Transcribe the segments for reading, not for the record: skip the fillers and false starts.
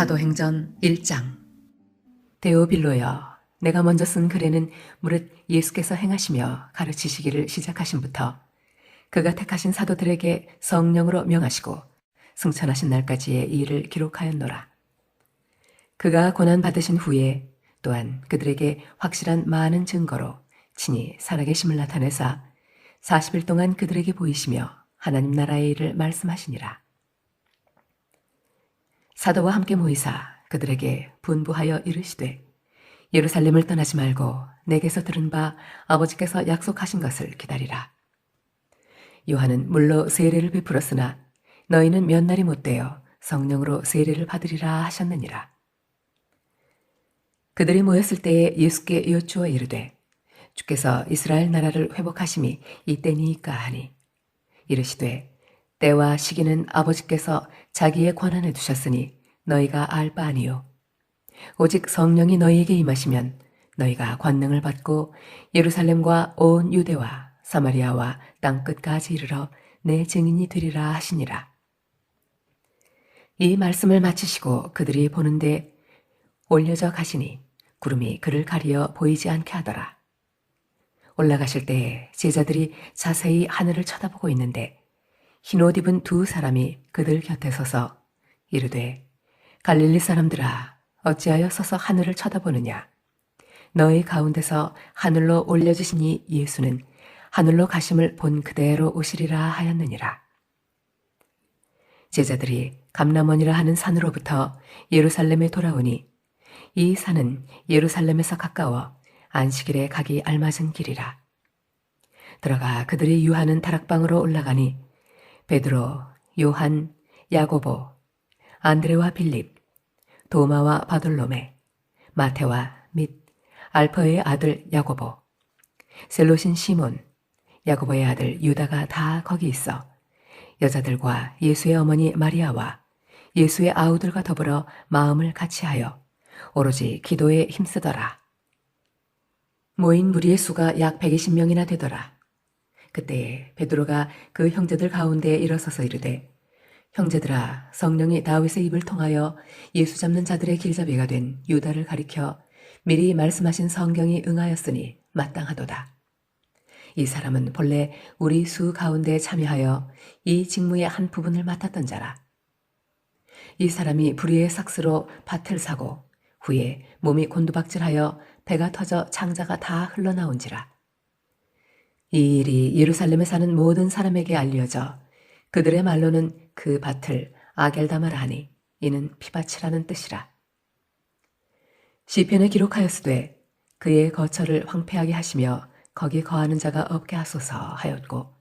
사도행전 1장. 데오빌로여, 내가 먼저 쓴 글에는 무릇 예수께서 행하시며 가르치시기를 시작하신부터 그가 택하신 사도들에게 성령으로 명하시고 승천하신 날까지의 일을 기록하였노라. 그가 고난받으신 후에 또한 그들에게 확실한 많은 증거로 친히 살아계심을 나타내사 40일 동안 그들에게 보이시며 하나님 나라의 일을 말씀하시니라. 사도와 함께 모이사 그들에게 분부하여 이르시되 예루살렘을 떠나지 말고 내게서 들은 바 아버지께서 약속하신 것을 기다리라. 요한은 물로 세례를 베풀었으나 너희는 몇 날이 못되어 성령으로 세례를 받으리라 하셨느니라. 그들이 모였을 때에 예수께 여쭈어 이르되 주께서 이스라엘 나라를 회복하심이 이때니이까 하니 이르시되 때와 시기는 아버지께서 자기의 권한에 두셨으니 너희가 알 바 아니요 오직 성령이 너희에게 임하시면 너희가 권능을 받고 예루살렘과 온 유대와 사마리아와 땅끝까지 이르러 내 증인이 되리라 하시니라. 이 말씀을 마치시고 그들이 보는데 올려져 가시니 구름이 그를 가리어 보이지 않게 하더라. 올라가실 때에 제자들이 자세히 하늘을 쳐다보고 있는데 흰 옷 입은 두 사람이 그들 곁에 서서 이르되 갈릴리 사람들아 어찌하여 서서 하늘을 쳐다보느냐. 너희 가운데서 하늘로 올려지시니 예수는 하늘로 가심을 본 그대로 오시리라 하였느니라. 제자들이 감람원이라 하는 산으로부터 예루살렘에 돌아오니 이 산은 예루살렘에서 가까워 안식일에 가기 알맞은 길이라. 들어가 그들이 유하는 다락방으로 올라가니 베드로, 요한, 야고보, 안드레와 빌립, 도마와 바돌로메, 마테와 및 알퍼의 아들 야고보, 셀롯인 시몬, 야고보의 아들 유다가 다 거기 있어 여자들과 예수의 어머니 마리아와 예수의 아우들과 더불어 마음을 같이하여 오로지 기도에 힘쓰더라. 모인 무리의 수가 약 120명이나 되더라. 그때에 베드로가 그 형제들 가운데 일어서서 이르되 형제들아, 성령이 다윗의 입을 통하여 예수 잡는 자들의 길잡이가 된 유다를 가리켜 미리 말씀하신 성경이 응하였으니 마땅하도다. 이 사람은 본래 우리 수 가운데 참여하여 이 직무의 한 부분을 맡았던 자라. 이 사람이 불의의 삭스로 밭을 사고 후에 몸이 곤두박질하여 배가 터져 창자가 다 흘러나온지라. 이 일이 예루살렘에 사는 모든 사람에게 알려져 그들의 말로는 그 밭을 아겔다마라 하니 이는 피밭이라는 뜻이라. 시편에 기록하였으되 그의 거처를 황폐하게 하시며 거기 거하는 자가 없게 하소서 하였고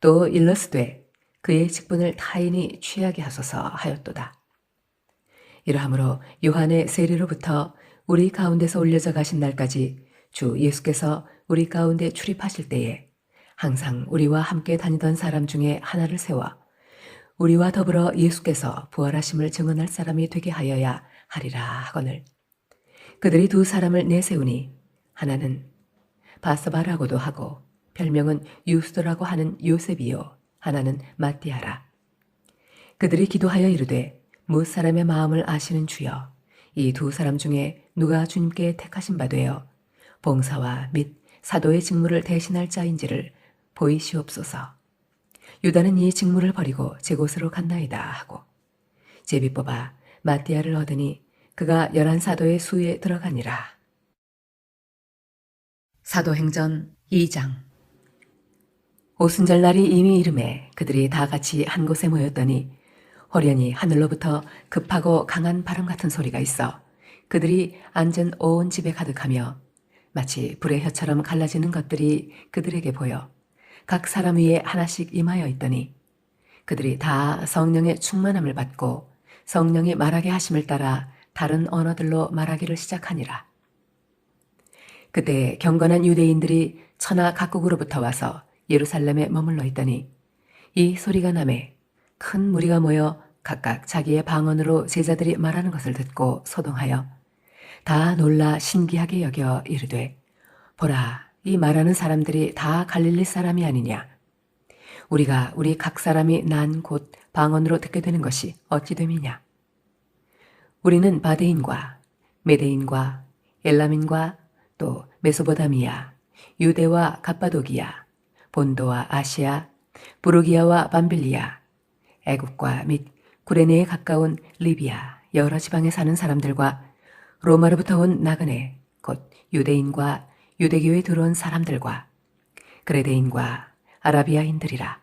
또 일러스되 그의 직분을 타인이 취하게 하소서 하였도다. 이러하므로 요한의 세례로부터 우리 가운데서 올려져 가신 날까지 주 예수께서 우리 가운데 출입하실 때에 항상 우리와 함께 다니던 사람 중에 하나를 세워 우리와 더불어 예수께서 부활하심을 증언할 사람이 되게 하여야 하리라 하거늘 그들이 두 사람을 내세우니 하나는 바스바라고도 하고 별명은 유스도라고 하는 요셉이요 하나는 마띠아라. 그들이 기도하여 이르되 뭇 사람의 마음을 아시는 주여 이 두 사람 중에 누가 주님께 택하신 바 되어 봉사와 및 사도의 직무를 대신할 자인지를 보이시옵소서. 유다는 이 직무를 버리고 제 곳으로 갔나이다 하고 제비 뽑아 마띠아를 얻으니 그가 11사도의 수에 들어가니라. 사도행전 2장. 오순절 날이 이미 이름에 그들이 다 같이 한 곳에 모였더니 호련히 하늘로부터 급하고 강한 바람 같은 소리가 있어 그들이 앉은 온 집에 가득하며 마치 불의 혀처럼 갈라지는 것들이 그들에게 보여 각 사람 위에 하나씩 임하여 있더니 그들이 다 성령의 충만함을 받고 성령이 말하게 하심을 따라 다른 언어들로 말하기를 시작하니라. 그때 경건한 유대인들이 천하 각국으로부터 와서 예루살렘에 머물러 있더니 이 소리가 나매 큰 무리가 모여 각각 자기의 방언으로 제자들이 말하는 것을 듣고 소동하여 다 놀라 신기하게 여겨 이르되 보라, 이 말하는 사람들이 다 갈릴리 사람이 아니냐. 우리가 우리 각 사람이 난 곳 방언으로 듣게 되는 것이 어찌 됨이냐. 우리는 바데인과 메데인과 엘람인과 또 메소보다미아, 유대와 갑바도기아, 본도와 아시아, 부르기아와 밤빌리아, 애굽과 및 구레네에 가까운 리비아 여러 지방에 사는 사람들과 로마로부터 온 나그네 곧 유대인과 유대교에 들어온 사람들과 그레데인과 아라비아인들이라.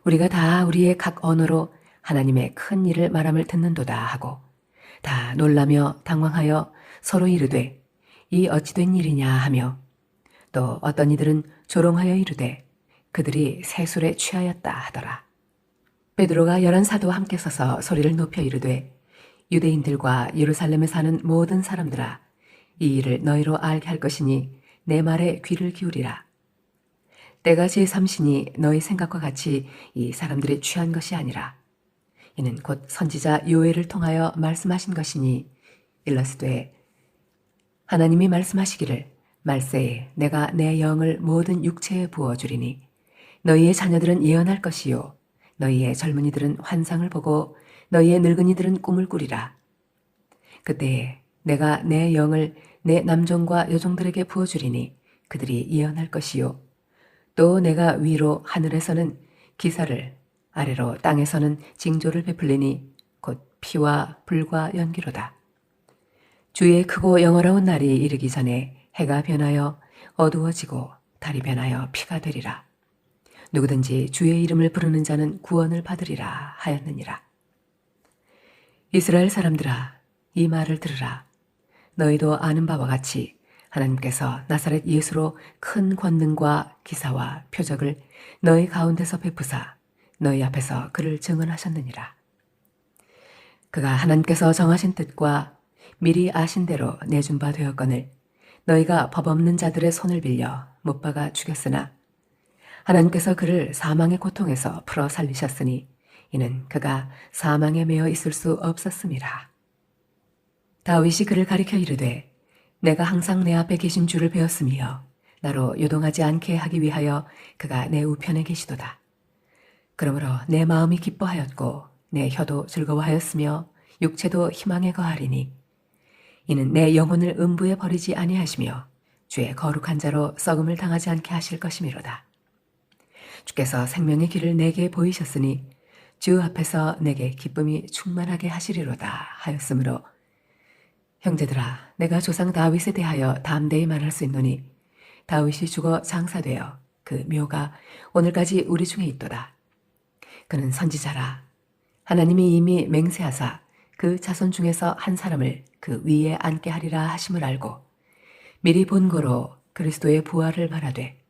우리가 다 우리의 각 언어로 하나님의 큰 일을 말함을 듣는도다 하고 다 놀라며 당황하여 서로 이르되 이 어찌된 일이냐 하며 또 어떤 이들은 조롱하여 이르되 그들이 새술에 취하였다 하더라. 베드로가 11 사도와 함께 서서 소리를 높여 이르되 유대인들과 예루살렘에 사는 모든 사람들아 이 일을 너희로 알게 할 것이니 내 말에 귀를 기울이라. 때가 제3시니 너희 생각과 같이 이 사람들이 취한 것이 아니라 이는 곧 선지자 요엘을 통하여 말씀하신 것이니 일러스되 하나님이 말씀하시기를 말세에 내가 내 영을 모든 육체에 부어주리니 너희의 자녀들은 예언할 것이요 너희의 젊은이들은 환상을 보고 너희의 늙은이들은 꿈을 꾸리라. 그때에 내가 내 영을 내 남종과 여종들에게 부어주리니 그들이 예언할 것이요 또 내가 위로 하늘에서는 기사를 아래로 땅에서는 징조를 베풀리니 곧 피와 불과 연기로다. 주의 크고 영원로운 날이 이르기 전에 해가 변하여 어두워지고 달이 변하여 피가 되리라. 누구든지 주의 이름을 부르는 자는 구원을 받으리라 하였느니라. 이스라엘 사람들아 이 말을 들으라. 너희도 아는 바와 같이 하나님께서 나사렛 예수로 큰 권능과 기사와 표적을 너희 가운데서 베푸사 너희 앞에서 그를 증언하셨느니라. 그가 하나님께서 정하신 뜻과 미리 아신 대로 내준 바 되었거늘 너희가 법 없는 자들의 손을 빌려 못 박아 죽였으나 하나님께서 그를 사망의 고통에서 풀어 살리셨으니 이는 그가 사망에 매여 있을 수 없었음이라. 다윗이 그를 가리켜 이르되 내가 항상 내 앞에 계신 주를 배웠으며 나로 요동하지 않게 하기 위하여 그가 내 우편에 계시도다. 그러므로 내 마음이 기뻐하였고 내 혀도 즐거워하였으며 육체도 희망에 거하리니 이는 내 영혼을 음부에 버리지 아니하시며 주의 거룩한 자로 썩음을 당하지 않게 하실 것이미로다. 주께서 생명의 길을 내게 보이셨으니 주 앞에서 내게 기쁨이 충만하게 하시리로다 하였으므로 형제들아 내가 조상 다윗에 대하여 담대히 말할 수 있노니 다윗이 죽어 장사되어 그 묘가 오늘까지 우리 중에 있도다. 그는 선지자라. 하나님이 이미 맹세하사 그 자손 중에서 한 사람을 그 위에 앉게 하리라 하심을 알고 미리 본고로 그리스도의 부활을 말하되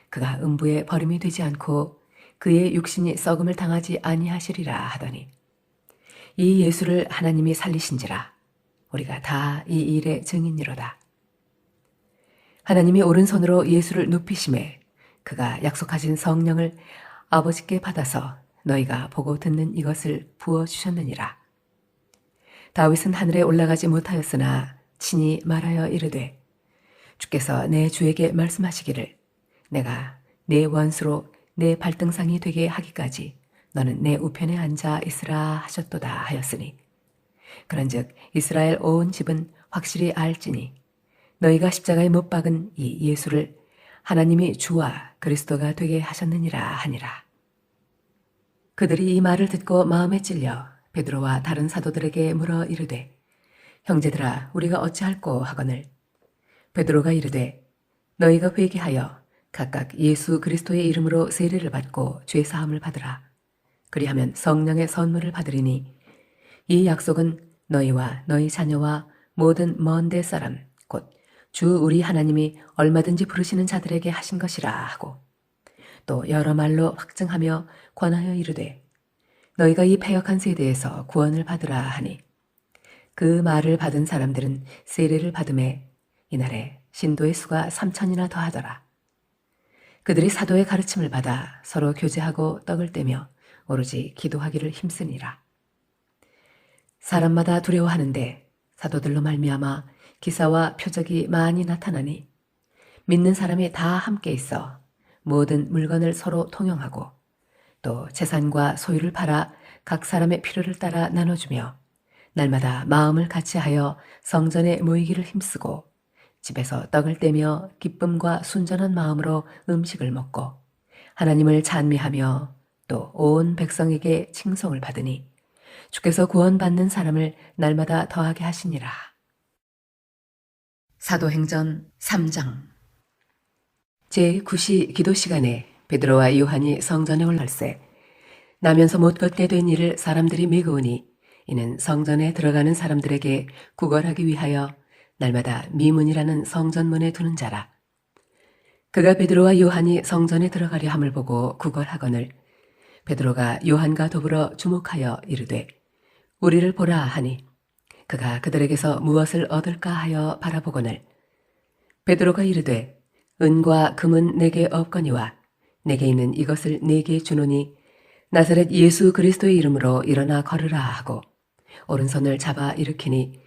그가 음부에 버림이 되지 않고 그의 육신이 썩음을 당하지 아니하시리라 하더니 이 예수를 하나님이 살리신지라. 우리가 다 이 일의 증인이로다. 하나님이 오른손으로 예수를 눕히심에 그가 약속하신 성령을 아버지께 받아서 너희가 보고 듣는 이것을 부어주셨느니라. 다윗은 하늘에 올라가지 못하였으나 친히 말하여 이르되 주께서 내 주에게 말씀하시기를 내가 내 원수로 내 발등상이 되게 하기까지 너는 내 우편에 앉아 있으라 하셨도다 하였으니 그런즉 이스라엘 온 집은 확실히 알지니 너희가 십자가에 못 박은 이 예수를 하나님이 주와 그리스도가 되게 하셨느니라 하니라. 그들이 이 말을 듣고 마음에 찔려 베드로와 다른 사도들에게 물어 이르되 형제들아 우리가 어찌할꼬 하거늘 베드로가 이르되 너희가 회개하여 각각 예수 그리스도의 이름으로 세례를 받고 죄 사함을 받으라. 그리하면 성령의 선물을 받으리니 이 약속은 너희와 너희 자녀와 모든 먼 데 사람 곧 주 우리 하나님이 얼마든지 부르시는 자들에게 하신 것이라 하고 또 여러 말로 확증하며 권하여 이르되 너희가 이 패역한 세대에서 구원을 받으라 하니 그 말을 받은 사람들은 세례를 받음에 이날에 신도의 수가 3,000이나 더하더라. 그들이 사도의 가르침을 받아 서로 교제하고 떡을 떼며 오로지 기도하기를 힘쓰니라. 사람마다 두려워하는데 사도들로 말미암아 기사와 표적이 많이 나타나니 믿는 사람이 다 함께 있어 모든 물건을 서로 통용하고 또 재산과 소유를 팔아 각 사람의 필요를 따라 나눠주며 날마다 마음을 같이하여 성전에 모이기를 힘쓰고 집에서 떡을 떼며 기쁨과 순전한 마음으로 음식을 먹고 하나님을 찬미하며 또 온 백성에게 칭송을 받으니 주께서 구원받는 사람을 날마다 더하게 하시니라. 사도행전 3장. 제9시 기도 시간에 베드로와 요한이 성전에 올라갈새 나면서 못 걷게 된 이를 사람들이 미루으니 이는 성전에 들어가는 사람들에게 구걸하기 위하여 날마다 미문이라는 성전문에 두는 자라. 그가 베드로와 요한이 성전에 들어가려 함을 보고 구걸하거늘 베드로가 요한과 더불어 주목하여 이르되 우리를 보라 하니 그가 그들에게서 무엇을 얻을까 하여 바라보거늘 베드로가 이르되 은과 금은 내게 없거니와 내게 있는 이것을 네게 주노니 나사렛 예수 그리스도의 이름으로 일어나 걸으라 하고 오른손을 잡아 일으키니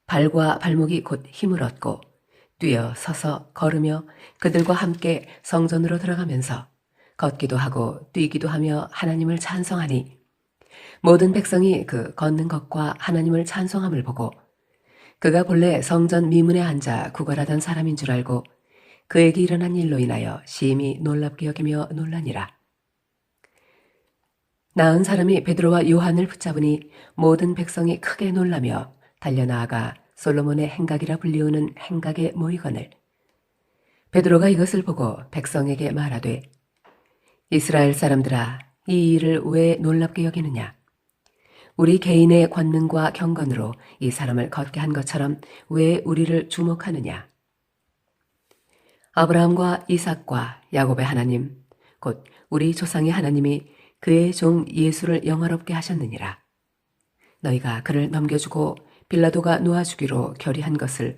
발과 발목이 곧 힘을 얻고 뛰어 서서 걸으며 그들과 함께 성전으로 들어가면서 걷기도 하고 뛰기도 하며 하나님을 찬송하니 모든 백성이 그 걷는 것과 하나님을 찬송함을 보고 그가 본래 성전 미문에 앉아 구걸하던 사람인 줄 알고 그에게 일어난 일로 인하여 심히 놀랍게 여기며 놀라니라. 나은 사람이 베드로와 요한을 붙잡으니 모든 백성이 크게 놀라며 달려나아가 솔로몬의 행각이라 불리우는 행각에 모이거늘 베드로가 이것을 보고 백성에게 말하되 이스라엘 사람들아 이 일을 왜 놀랍게 여기느냐 우리 개인의 권능과 경건으로 이 사람을 걷게 한 것처럼 왜 우리를 주목하느냐 아브라함과 이삭과 야곱의 하나님 곧 우리 조상의 하나님이 그의 종 예수를 영화롭게 하셨느니라. 너희가 그를 넘겨주고 빌라도가 놓아주기로 결의한 것을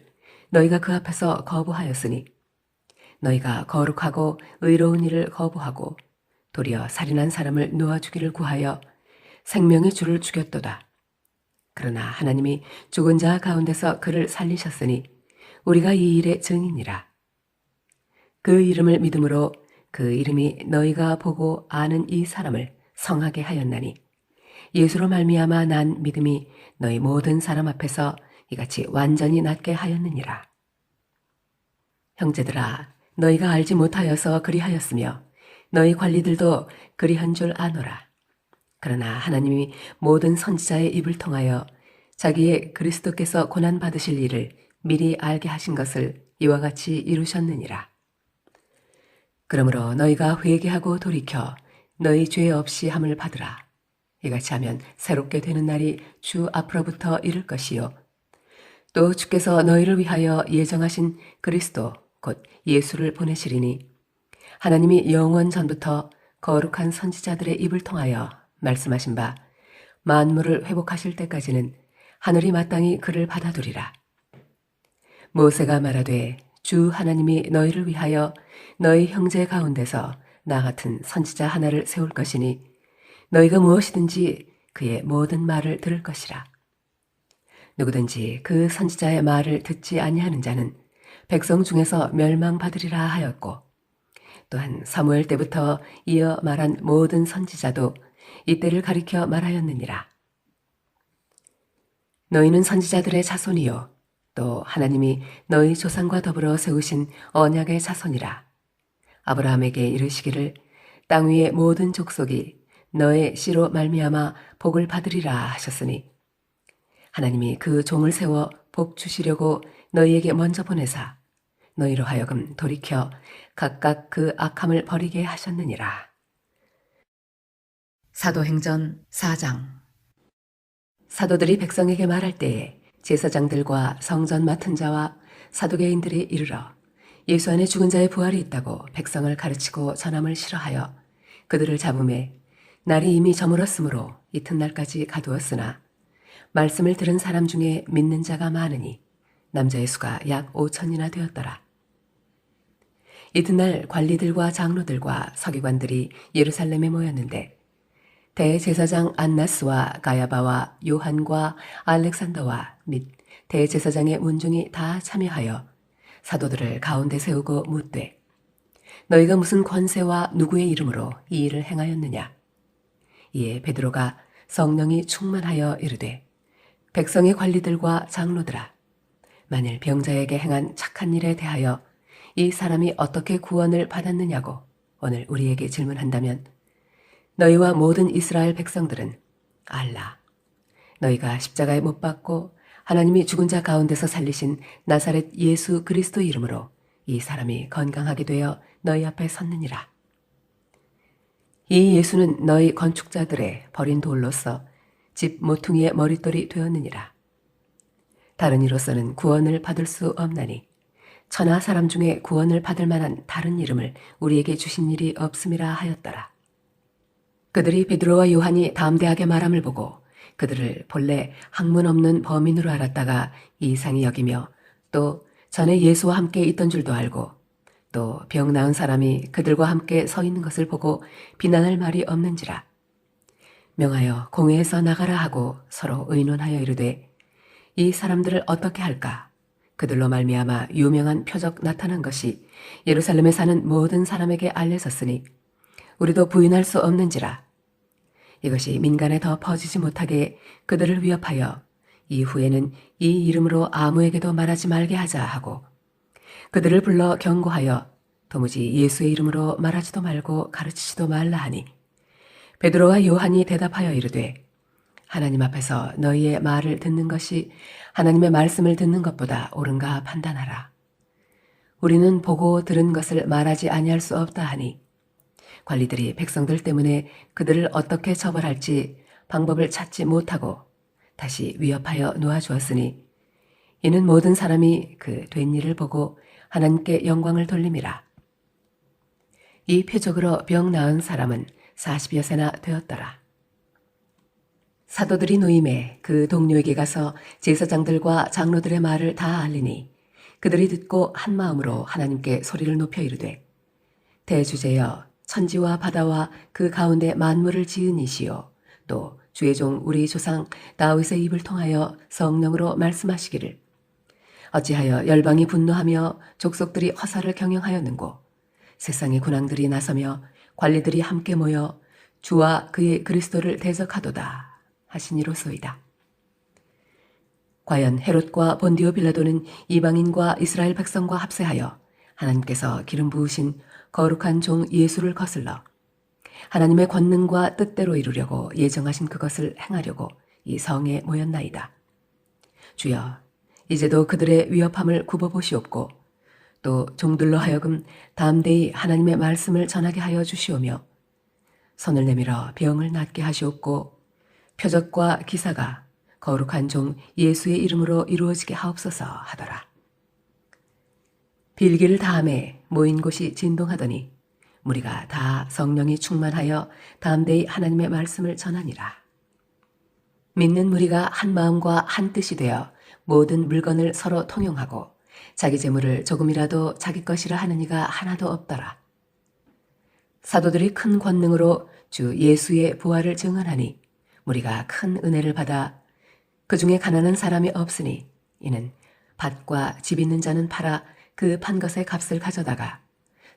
너희가 그 앞에서 거부하였으니 너희가 거룩하고 의로운 일을 거부하고 도리어 살인한 사람을 놓아주기를 구하여 생명의 주를 죽였도다. 그러나 하나님이 죽은 자 가운데서 그를 살리셨으니 우리가 이 일의 증인이라. 그 이름을 믿음으로 그 이름이 너희가 보고 아는 이 사람을 성하게 하였나니 예수로 말미암아 난 믿음이 너희 모든 사람 앞에서 이같이 완전히 낫게 하였느니라. 형제들아 너희가 알지 못하여서 그리하였으며 너희 관리들도 그리한 줄 아노라. 그러나 하나님이 모든 선지자의 입을 통하여 자기의 그리스도께서 고난받으실 일을 미리 알게 하신 것을 이와 같이 이루셨느니라. 그러므로 너희가 회개하고 돌이켜 너희 죄 없이 함을 받으라. 이같이 하면 새롭게 되는 날이 주 앞으로부터 이를 것이요. 또 주께서 너희를 위하여 예정하신 그리스도 곧 예수를 보내시리니 하나님이 영원 전부터 거룩한 선지자들의 입을 통하여 말씀하신 바 만물을 회복하실 때까지는 하늘이 마땅히 그를 받아두리라. 모세가 말하되 주 하나님이 너희를 위하여 너희 형제 가운데서 나 같은 선지자 하나를 세울 것이니 너희가 무엇이든지 그의 모든 말을 들을 것이라. 누구든지 그 선지자의 말을 듣지 아니하는 자는 백성 중에서 멸망받으리라 하였고 또한 사무엘 때부터 이어 말한 모든 선지자도 이때를 가리켜 말하였느니라. 너희는 선지자들의 자손이요 또 하나님이 너희 조상과 더불어 세우신 언약의 자손이라. 아브라함에게 이르시기를 땅 위의 모든 족속이 너의 씨로 말미암아 복을 받으리라 하셨으니 하나님이 그 종을 세워 복 주시려고 너희에게 먼저 보내사 너희로 하여금 돌이켜 각각 그 악함을 버리게 하셨느니라. 사도행전 4장. 사도들이 백성에게 말할 때에 제사장들과 성전 맡은 자와 사두개인들이 이르러 예수 안에 죽은 자의 부활이 있다고 백성을 가르치고 전함을 싫어하여 그들을 잡음에 날이 이미 저물었으므로 이튿날까지 가두었으나 말씀을 들은 사람 중에 믿는 자가 많으니 남자의 수가 약 5천이나 되었더라. 이튿날 관리들과 장로들과 서기관들이 예루살렘에 모였는데 대제사장 안나스와 가야바와 요한과 알렉산더와 및 대제사장의 문중이 다 참여하여 사도들을 가운데 세우고 묻되 너희가 무슨 권세와 누구의 이름으로 이 일을 행하였느냐? 이에 베드로가 성령이 충만하여 이르되 백성의 관리들과 장로들아, 만일 병자에게 행한 착한 일에 대하여 이 사람이 어떻게 구원을 받았느냐고 오늘 우리에게 질문한다면 너희와 모든 이스라엘 백성들은 알라. 너희가 십자가에 못 박고 하나님이 죽은 자 가운데서 살리신 나사렛 예수 그리스도 이름으로 이 사람이 건강하게 되어 너희 앞에 섰느니라. 이 예수는 너희 건축자들의 버린 돌로서 집 모퉁이의 머릿돌이 되었느니라. 다른 이로서는 구원을 받을 수 없나니 천하 사람 중에 구원을 받을 만한 다른 이름을 우리에게 주신 일이 없음이라 하였더라. 그들이 베드로와 요한이 담대하게 말함을 보고 그들을 본래 학문 없는 범인으로 알았다가 이상히 여기며 또 전에 예수와 함께 있던 줄도 알고 또 병 나은 사람이 그들과 함께 서 있는 것을 보고 비난할 말이 없는지라. 명하여 공회에서 나가라 하고 서로 의논하여 이르되 이 사람들을 어떻게 할까? 그들로 말미암아 유명한 표적 나타난 것이 예루살렘에 사는 모든 사람에게 알려졌으니 우리도 부인할 수 없는지라. 이것이 민간에 더 퍼지지 못하게 그들을 위협하여 이후에는 이 이름으로 아무에게도 말하지 말게 하자 하고 그들을 불러 경고하여 도무지 예수의 이름으로 말하지도 말고 가르치지도 말라 하니 베드로와 요한이 대답하여 이르되 하나님 앞에서 너희의 말을 듣는 것이 하나님의 말씀을 듣는 것보다 옳은가 판단하라. 우리는 보고 들은 것을 말하지 아니할 수 없다 하니 관리들이 백성들 때문에 그들을 어떻게 처벌할지 방법을 찾지 못하고 다시 위협하여 놓아주었으니 이는 모든 사람이 그 된 일을 보고 하나님께 영광을 돌림이라. 이 표적으로 병 나은 사람은 40여 세나 되었더라. 사도들이 노임에 그 동료에게 가서 제사장들과 장로들의 말을 다 알리니 그들이 듣고 한 마음으로 하나님께 소리를 높여 이르되 대주제여 천지와 바다와 그 가운데 만물을 지은 이시요 또 주의 종 우리 조상 다윗의 입을 통하여 성령으로 말씀하시기를 어찌하여 열방이 분노하며 족속들이 허사를 경영하였는고 세상의 군왕들이 나서며 관리들이 함께 모여 주와 그의 그리스도를 대적하도다 하시니로소이다. 과연 헤롯과 본디오 빌라도는 이방인과 이스라엘 백성과 합세하여 하나님께서 기름 부으신 거룩한 종 예수를 거슬러 하나님의 권능과 뜻대로 이루려고 예정하신 그것을 행하려고 이 성에 모였나이다. 주여, 이제도 그들의 위협함을 굽어보시옵고 또 종들로 하여금 담대히 하나님의 말씀을 전하게 하여 주시오며 손을 내밀어 병을 낫게 하시옵고 표적과 기사가 거룩한 종 예수의 이름으로 이루어지게 하옵소서 하더라. 빌기를 다함에 모인 곳이 진동하더니 무리가 다 성령이 충만하여 담대히 하나님의 말씀을 전하니라. 믿는 무리가 한 마음과 한 뜻이 되어 모든 물건을 서로 통용하고 자기 재물을 조금이라도 자기 것이라 하는 이가 하나도 없더라. 사도들이 큰 권능으로 주 예수의 부활을 증언하니 무리가 큰 은혜를 받아 그 중에 가난한 사람이 없으니 이는 밭과 집 있는 자는 팔아 그 판 것의 값을 가져다가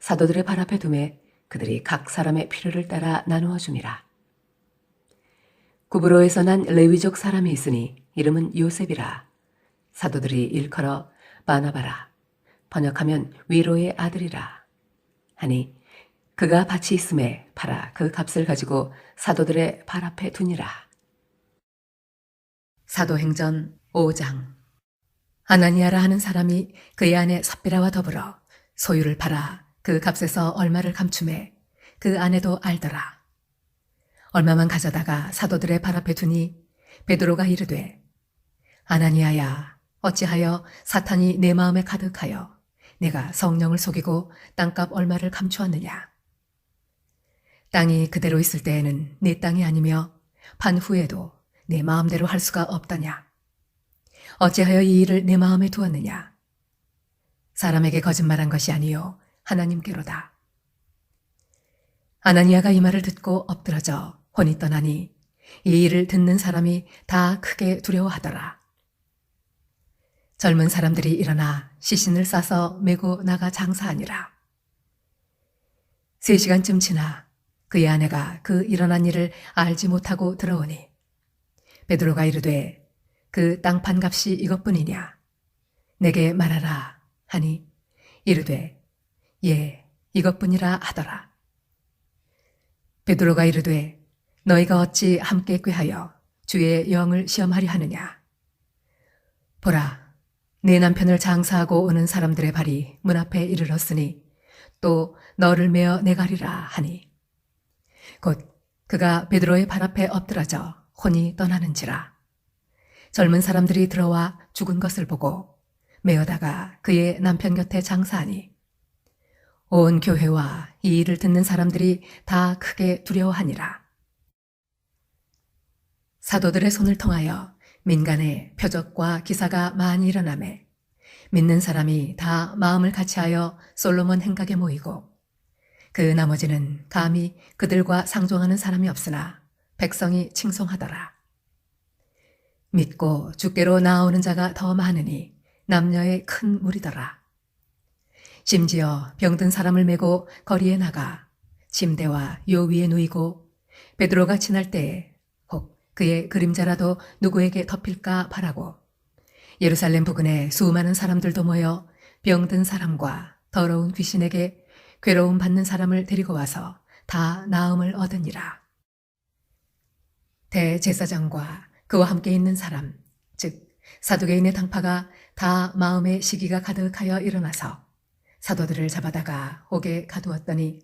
사도들의 발 앞에 두매 그들이 각 사람의 필요를 따라 나누어 줌이라. 구브로에서 난 레위족 사람이 있으니 이름은 요셉이라. 사도들이 일컬어 바나바라 번역하면 위로의 아들이라 하니 그가 밭이 있음에 팔아 그 값을 가지고 사도들의 발 앞에 두니라. 사도행전 5장. 아나니아라 하는 사람이 그의 아내 삽비라와 더불어 소유를 팔아 그 값에서 얼마를 감춤해 그 아내도 알더라. 얼마만 가져다가 사도들의 발 앞에 두니 베드로가 이르되 아나니아야 어찌하여 사탄이 내 마음에 가득하여 내가 성령을 속이고 땅값 얼마를 감추었느냐. 땅이 그대로 있을 때에는 내 땅이 아니며 판 후에도 내 마음대로 할 수가 없다냐. 어찌하여 이 일을 내 마음에 두었느냐. 사람에게 거짓말한 것이 아니요 하나님께로다. 아나니아가 이 말을 듣고 엎드러져 혼이 떠나니 이 일을 듣는 사람이 다 크게 두려워하더라. 젊은 사람들이 일어나 시신을 싸서 메고 나가 장사하니라. 3시간쯤 지나 그의 아내가 그 일어난 일을 알지 못하고 들어오니 베드로가 이르되 그 땅판 값이 이것뿐이냐? 내게 말하라 하니 이르되 예, 이것뿐이라 하더라. 베드로가 이르되 너희가 어찌 함께 꾀하여 주의 영을 시험하려 하느냐? 보라, 네 남편을 장사하고 오는 사람들의 발이 문 앞에 이르렀으니 또 너를 메어 내가리라 하니 곧 그가 베드로의 발 앞에 엎드러져 혼이 떠나는지라. 젊은 사람들이 들어와 죽은 것을 보고 메어다가 그의 남편 곁에 장사하니 온 교회와 이 일을 듣는 사람들이 다 크게 두려워하니라. 사도들의 손을 통하여 민간에 표적과 기사가 많이 일어나매 믿는 사람이 다 마음을 같이하여 솔로몬 행각에 모이고 그 나머지는 감히 그들과 상종하는 사람이 없으나 백성이 칭송하더라. 믿고 주께로 나아오는 자가 더 많으니 남녀의 큰 무리더라. 심지어 병든 사람을 메고 거리에 나가 침대와 요 위에 누이고 베드로가 지날 때에 혹 그의 그림자라도 누구에게 덮일까 바라고 예루살렘 부근에 수많은 사람들도 모여 병든 사람과 더러운 귀신에게 괴로움 받는 사람을 데리고 와서 다 나음을 얻으니라. 대제사장과 그와 함께 있는 사람, 즉 사두개인의 당파가 다 마음의 시기가 가득하여 일어나서 사도들을 잡아다가 옥에 가두었더니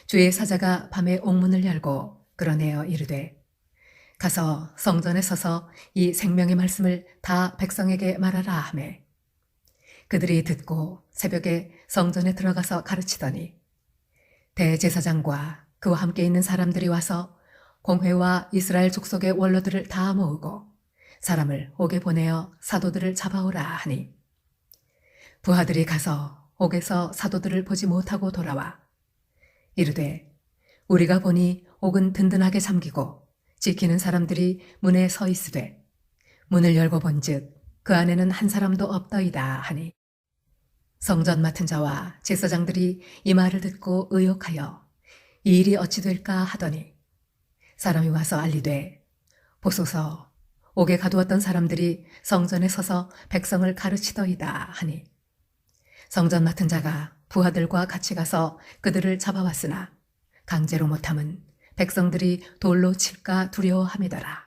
주의 사자가 밤에 옥문을 열고 끌어내어 이르되 가서 성전에 서서 이 생명의 말씀을 다 백성에게 말하라 하매 그들이 듣고 새벽에 성전에 들어가서 가르치더니 대제사장과 그와 함께 있는 사람들이 와서 공회와 이스라엘 족속의 원로들을 다 모으고 사람을 옥에 보내어 사도들을 잡아오라 하니 부하들이 가서 옥에서 사도들을 보지 못하고 돌아와 이르되 우리가 보니 옥은 든든하게 잠기고 지키는 사람들이 문에 서 있으되 문을 열고 본즉 그 안에는 한 사람도 없더이다 하니 성전 맡은 자와 제사장들이 이 말을 듣고 의혹하여 이 일이 어찌 될까 하더니 사람이 와서 알리되 보소서 옥에 가두었던 사람들이 성전에 서서 백성을 가르치더이다 하니 성전 맡은 자가 부하들과 같이 가서 그들을 잡아왔으나 강제로 못함은 백성들이 돌로 칠까 두려워함이더라.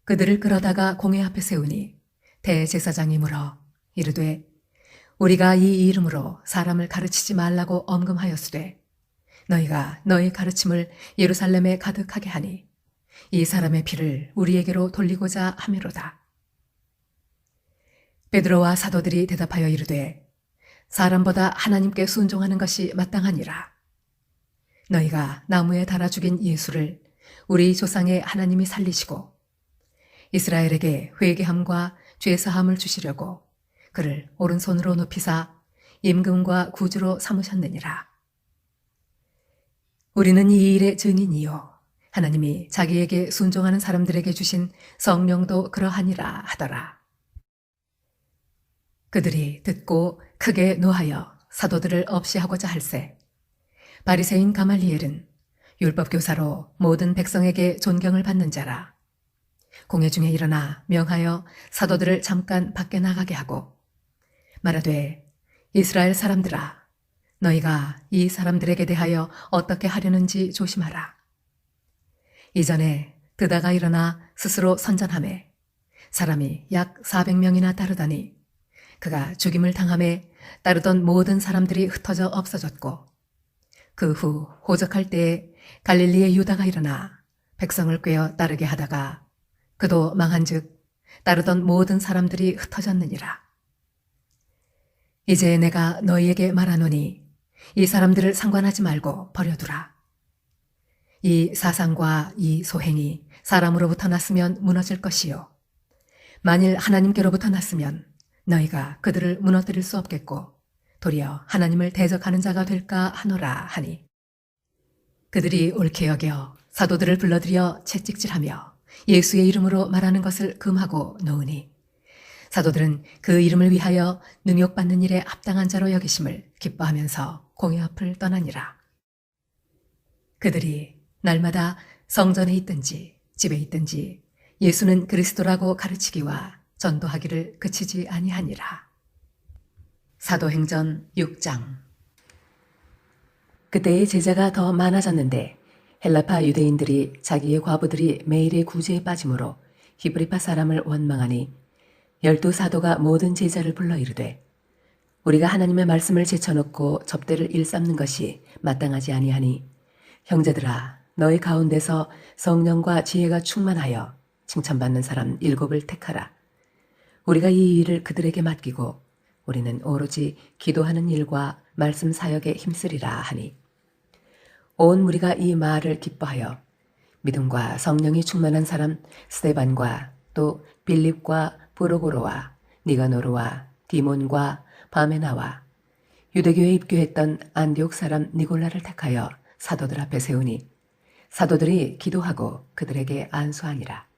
그들을 끌어다가 공회 앞에 세우니 대제사장이 물어 이르되 우리가 이 이름으로 사람을 가르치지 말라고 엄금하였으되 너희가 너희 가르침을 예루살렘에 가득하게 하니 이 사람의 피를 우리에게로 돌리고자 함이로다. 베드로와 사도들이 대답하여 이르되 사람보다 하나님께 순종하는 것이 마땅하니라. 너희가 나무에 달아 죽인 예수를 우리 조상의 하나님이 살리시고 이스라엘에게 회개함과 죄사함을 주시려고 그를 오른손으로 높이사 임금과 구주로 삼으셨느니라. 우리는 이 일의 증인이요 하나님이 자기에게 순종하는 사람들에게 주신 성령도 그러하니라 하더라. 그들이 듣고 크게 노하여 사도들을 없이 하고자 할세 바리새인 가말리엘은 율법교사로 모든 백성에게 존경을 받는 자라. 공회 중에 일어나 명하여 사도들을 잠깐 밖에 나가게 하고 말하되 이스라엘 사람들아 너희가 이 사람들에게 대하여 어떻게 하려는지 조심하라. 이전에 드다가 일어나 스스로 선전하매 사람이 약 400명이나 따르더니 그가 죽임을 당함에 따르던 모든 사람들이 흩어져 없어졌고 그 후 호적할 때에 갈릴리의 유다가 일어나 백성을 꿰어 따르게 하다가 그도 망한즉 따르던 모든 사람들이 흩어졌느니라. 이제 내가 너희에게 말하노니 이 사람들을 상관하지 말고 버려두라. 이 사상과 이 소행이 사람으로부터 났으면 무너질 것이요 만일 하나님께로부터 났으면 너희가 그들을 무너뜨릴 수 없겠고 도리어 하나님을 대적하는 자가 될까 하노라 하니 그들이 옳게 여겨 사도들을 불러들여 채찍질하며 예수의 이름으로 말하는 것을 금하고 놓으니 사도들은 그 이름을 위하여 능욕받는 일에 합당한 자로 여기심을 기뻐하면서 공회 앞을 떠나니라. 그들이 날마다 성전에 있든지 집에 있든지 예수는 그리스도라고 가르치기와 전도하기를 그치지 아니하니라. 사도행전 6장. 그때의 제자가 더 많아졌는데 헬라파 유대인들이 자기의 과부들이 매일의 구제에 빠짐으로 히브리파 사람을 원망하니 12사도가 모든 제자를 불러 이르되 우리가 하나님의 말씀을 제쳐놓고 접대를 일삼는 것이 마땅하지 아니하니 형제들아 너희 가운데서 성령과 지혜가 충만하여 칭찬받는 사람 7을 택하라. 우리가 이 일을 그들에게 맡기고 우리는 오로지 기도하는 일과 말씀 사역에 힘쓰리라 하니 온 무리가 이 말을 기뻐하여 믿음과 성령이 충만한 사람 스데반과 또 빌립과 브로고로와 니가노르와 디몬과 바메나와 유대교에 입교했던 안디옥 사람 니골라를 택하여 사도들 앞에 세우니 사도들이 기도하고 그들에게 안수하니라.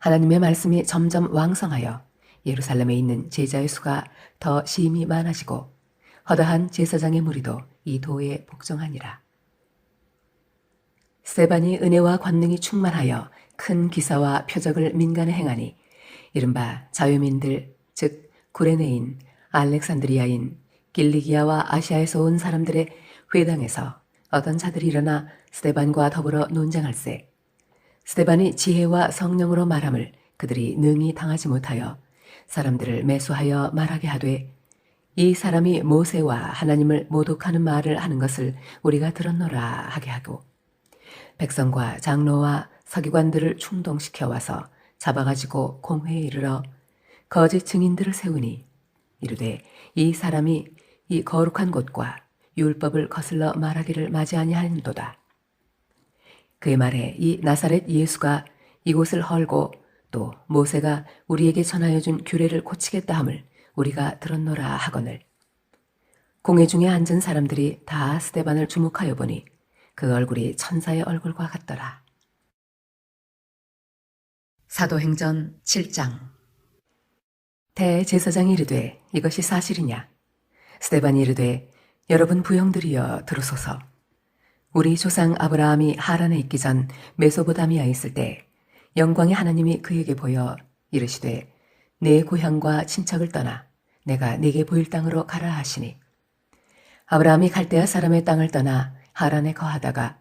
하나님의 말씀이 점점 왕성하여 예루살렘에 있는 제자의 수가 더 심히 많아지고 허다한 제사장의 무리도 이 도에 복종하니라. 스데반이 은혜와 권능이 충만하여 큰 기사와 표적을 민간에 행하니 이른바 자유민들 즉 구레네인, 알렉산드리아인, 길리기아와 아시아에서 온 사람들의 회당에서 어떤 자들이 일어나 스데반과 더불어 논쟁할세. 스데반이 지혜와 성령으로 말함을 그들이 능히 당하지 못하여 사람들을 매수하여 말하게 하되 이 사람이 모세와 하나님을 모독하는 말을 하는 것을 우리가 들었노라 하게 하고 백성과 장로와 서기관들을 충동시켜 와서 잡아가지고 공회에 이르러 거짓 증인들을 세우니 이르되 이 사람이 이 거룩한 곳과 율법을 거슬러 말하기를 마지 아니하는도다. 그의 말에 이 나사렛 예수가 이곳을 헐고 또 모세가 우리에게 전하여 준 규례를 고치겠다 함을 우리가 들었노라 하거늘 공회 중에 앉은 사람들이 다 스데반을 주목하여 보니 그 얼굴이 천사의 얼굴과 같더라. 사도행전 7장. 대제사장이 이르되 이것이 사실이냐? 스데반이 이르되 여러분 부형들이여 들으소서. 우리 조상 아브라함이 하란에 있기 전 메소보다미아에 있을 때 영광의 하나님이 그에게 보여 이르시되 내 고향과 친척을 떠나 내가 네게 보일 땅으로 가라 하시니 아브라함이 갈대아 사람의 땅을 떠나 하란에 거하다가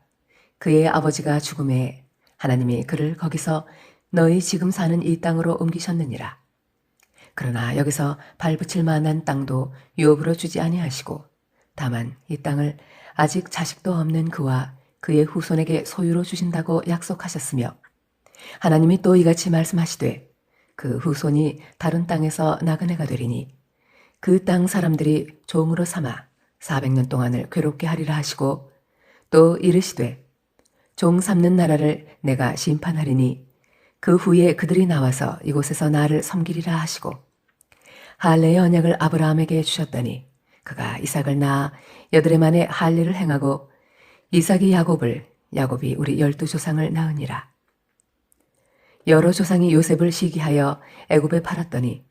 그의 아버지가 죽음에 하나님이 그를 거기서 너희 지금 사는 이 땅으로 옮기셨느니라. 그러나 여기서 발붙일 만한 땅도 유업으로 주지 아니하시고 다만 이 땅을 아직 자식도 없는 그와 그의 후손에게 소유로 주신다고 약속하셨으며 하나님이 또 이같이 말씀하시되 그 후손이 다른 땅에서 나그네가 되리니 그 땅 사람들이 종으로 삼아 400년 동안을 괴롭게 하리라 하시고 또 이르시되 종 삼는 나라를 내가 심판하리니 그 후에 그들이 나와서 이곳에서 나를 섬기리라 하시고 할례의 언약을 아브라함에게 주셨더니 그가 이삭을 낳아 8해 만에 할례를 행하고 이삭이 야곱을 야곱이 우리 12조상을 낳으니라. 여러 조상이 요셉을 시기하여 애굽에 팔았더니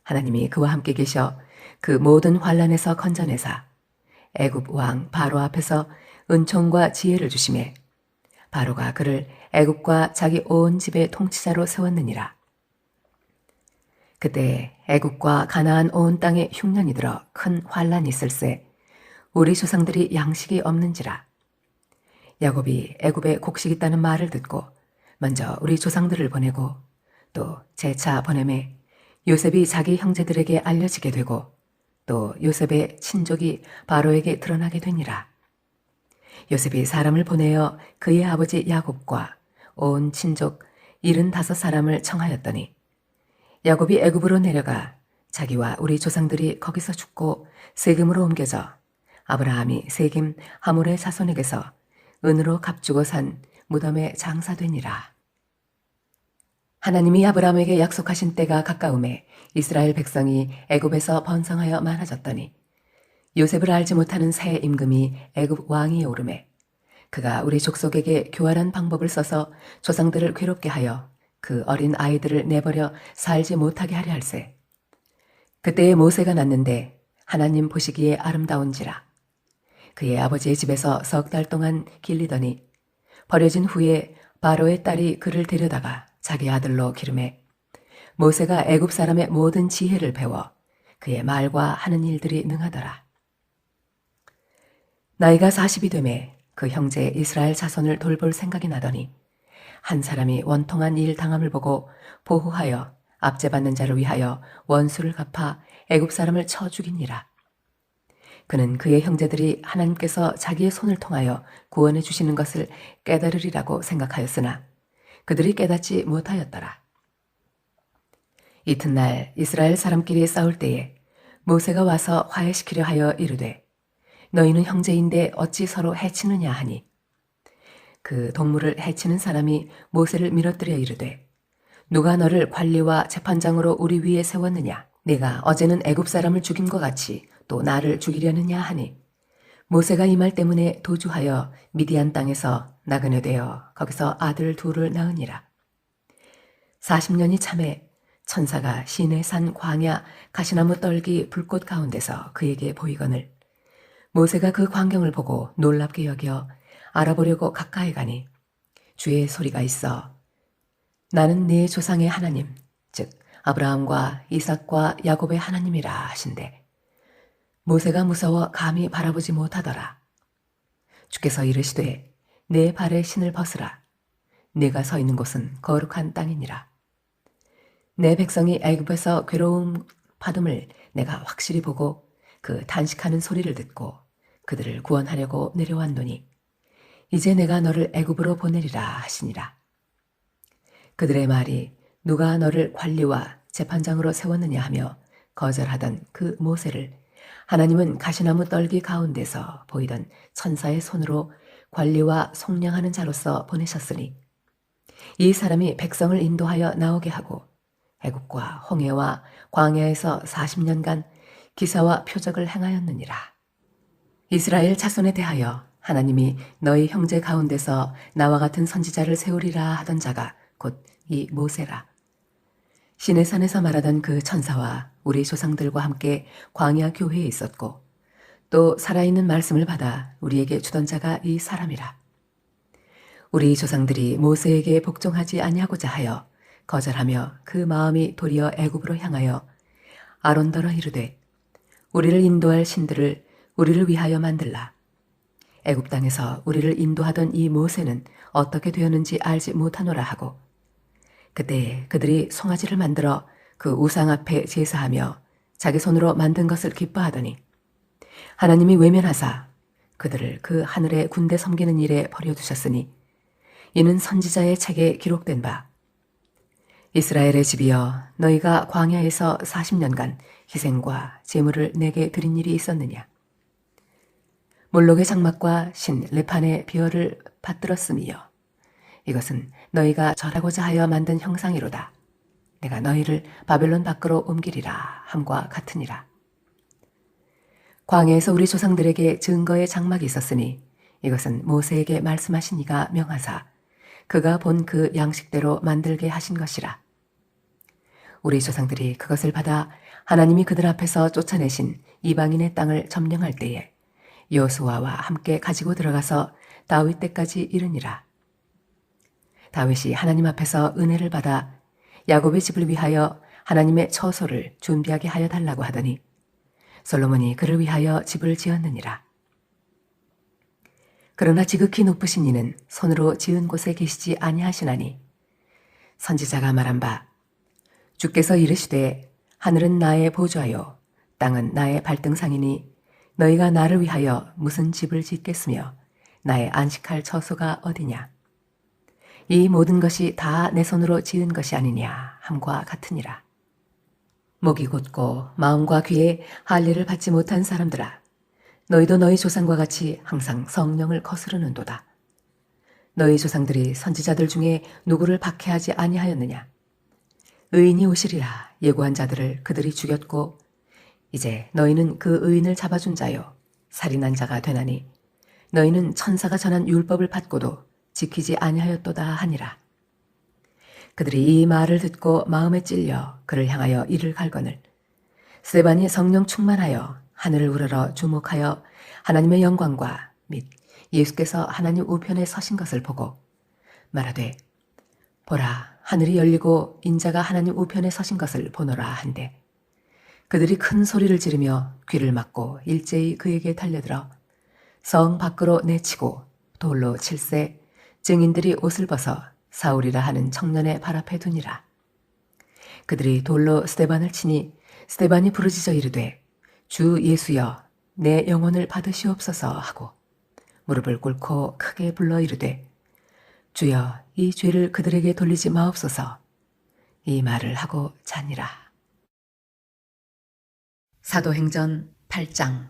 하나님이 그와 함께 계셔 그 모든 환난에서 건져내사 애굽 왕 바로 앞에서 은총과 지혜를 주심에 바로가 그를 애굽과 자기 온 집의 통치자로 세웠느니라. 그때 애굽과 가나안 온 땅에 흉년이 들어 큰 환난이 있을세 우리 조상들이 양식이 없는지라. 야곱이 애굽에 곡식 있다는 말을 듣고 먼저 우리 조상들을 보내고 또 재차 보내매 요셉이 자기 형제들에게 알려지게 되고 또 요셉의 친족이 바로에게 드러나게 되니라. 요셉이 사람을 보내어 그의 아버지 야곱과 온 친족 75사람을 청하였더니 야곱이 애굽으로 내려가 자기와 우리 조상들이 거기서 죽고 세겜으로 옮겨져 아브라함이 세겜 하몰의 자손에게서 은으로 값주고 산 무덤에 장사되니라. 하나님이 아브라함에게 약속하신 때가 가까움에 이스라엘 백성이 애굽에서 번성하여 많아졌더니 요셉을 알지 못하는 새 임금이 애굽 왕위에 오르매 그가 우리 족속에게 교활한 방법을 써서 조상들을 괴롭게 하여 그 어린 아이들을 내버려 살지 못하게 하려 할세. 그때에 모세가 났는데 하나님 보시기에 아름다운지라. 그의 아버지의 집에서 석 달 동안 길리더니 버려진 후에 바로의 딸이 그를 데려다가 자기 아들로 기름해 모세가 애굽 사람의 모든 지혜를 배워 그의 말과 하는 일들이 능하더라. 나이가 40이 되매 그 형제 이스라엘 자손을 돌볼 생각이 나더니 한 사람이 원통한 일 당함을 보고 보호하여 압제받는 자를 위하여 원수를 갚아 애굽 사람을 쳐 죽이니라. 그는 그의 형제들이 하나님께서 자기의 손을 통하여 구원해 주시는 것을 깨달으리라고 생각하였으나 그들이 깨닫지 못하였더라. 이튿날 이스라엘 사람끼리 싸울 때에 모세가 와서 화해시키려 하여 이르되 너희는 형제인데 어찌 서로 해치느냐 하니 그 동물을 해치는 사람이 모세를 밀어뜨려 이르되 누가 너를 관리와 재판장으로 우리 위에 세웠느냐 네가 어제는 애굽 사람을 죽임과 같이 또 나를 죽이려느냐 하니 모세가 이 말 때문에 도주하여 미디안 땅에서 나그네 되어 거기서 아들 둘을 낳으니라. 40년이 참에 천사가 시내 산 광야 가시나무 떨기 불꽃 가운데서 그에게 보이거늘 모세가 그 광경을 보고 놀랍게 여겨 알아보려고 가까이 가니 주의 소리가 있어 나는 네 조상의 하나님 즉 아브라함과 이삭과 야곱의 하나님이라 하신대 모세가 무서워 감히 바라보지 못하더라. 주께서 이르시되 내 발에 신을 벗으라 네가 서 있는 곳은 거룩한 땅이니라. 내 백성이 애굽에서 괴로움 받음을 내가 확실히 보고 그 단식하는 소리를 듣고 그들을 구원하려고 내려왔노니 이제 내가 너를 애굽으로 보내리라 하시니라. 그들의 말이 누가 너를 관리와 재판장으로 세웠느냐 하며 거절하던 그 모세를 하나님은 가시나무 떨기 가운데서 보이던 천사의 손으로 관리와 속량하는 자로서 보내셨으니 이 사람이 백성을 인도하여 나오게 하고 애굽과 홍해와 광야에서 40년간 기사와 표적을 행하였느니라. 이스라엘 자손에 대하여 하나님이 너희 형제 가운데서 나와 같은 선지자를 세우리라 하던 자가 곧 이 모세라. 시내산에서 말하던 그 천사와 우리 조상들과 함께 광야 교회에 있었고 또 살아있는 말씀을 받아 우리에게 주던 자가 이 사람이라. 우리 조상들이 모세에게 복종하지 아니하고자 하여 거절하며 그 마음이 도리어 애굽으로 향하여 아론더러 이르되 우리를 인도할 신들을 우리를 위하여 만들라. 애굽 땅에서 우리를 인도하던 이 모세는 어떻게 되었는지 알지 못하노라 하고 그때 그들이 송아지를 만들어 그 우상 앞에 제사하며 자기 손으로 만든 것을 기뻐하더니 하나님이 외면하사 그들을 그 하늘의 군대 섬기는 일에 버려두셨으니 이는 선지자의 책에 기록된 바 이스라엘의 집이여 너희가 광야에서 40년간 희생과 제물을 내게 드린 일이 있었느냐. 몰록의 장막과 신 레판의 비어를 받들었음이여 이것은 너희가 절하고자 하여 만든 형상이로다. 내가 너희를 바벨론 밖으로 옮기리라 함과 같으니라. 광야에서 우리 조상들에게 증거의 장막이 있었으니 이것은 모세에게 말씀하신 이가 명하사 그가 본 그 양식대로 만들게 하신 것이라. 우리 조상들이 그것을 받아 하나님이 그들 앞에서 쫓아내신 이방인의 땅을 점령할 때에 여호수아와 함께 가지고 들어가서 다윗 때까지 이르니라. 다윗이 하나님 앞에서 은혜를 받아 야곱의 집을 위하여 하나님의 처소를 준비하게 하여 달라고 하더니 솔로몬이 그를 위하여 집을 지었느니라. 그러나 지극히 높으신 이는 손으로 지은 곳에 계시지 아니하시나니 선지자가 말한 바 주께서 이르시되 하늘은 나의 보좌요 땅은 나의 발등상이니 너희가 나를 위하여 무슨 집을 짓겠으며 나의 안식할 처소가 어디냐. 이 모든 것이 다 내 손으로 지은 것이 아니냐 함과 같으니라. 목이 곧고 마음과 귀에 할례를 받지 못한 사람들아 너희도 너희 조상과 같이 항상 성령을 거스르는도다. 너희 조상들이 선지자들 중에 누구를 박해하지 아니하였느냐. 의인이 오시리라 예고한 자들을 그들이 죽였고 이제 너희는 그 의인을 잡아준 자요 살인한 자가 되나니 너희는 천사가 전한 율법을 받고도 지키지 아니하였도다 하니라. 그들이 이 말을 듣고 마음에 찔려 그를 향하여 이를 갈거늘 스데반이 성령 충만하여 하늘을 우러러 주목하여 하나님의 영광과 및 예수께서 하나님 우편에 서신 것을 보고 말하되 보라 하늘이 열리고 인자가 하나님 우편에 서신 것을 보노라 한데 그들이 큰 소리를 지르며 귀를 막고 일제히 그에게 달려들어 성 밖으로 내치고 돌로 칠세 증인들이 옷을 벗어 사울이라 하는 청년의 발 앞에 두니라. 그들이 돌로 스데반을 치니 스데반이 부르짖어 이르되 주 예수여 내 영혼을 받으시옵소서 하고 무릎을 꿇고 크게 불러 이르되 주여 이 죄를 그들에게 돌리지 마옵소서. 이 말을 하고 자니라. 사도행전 8장.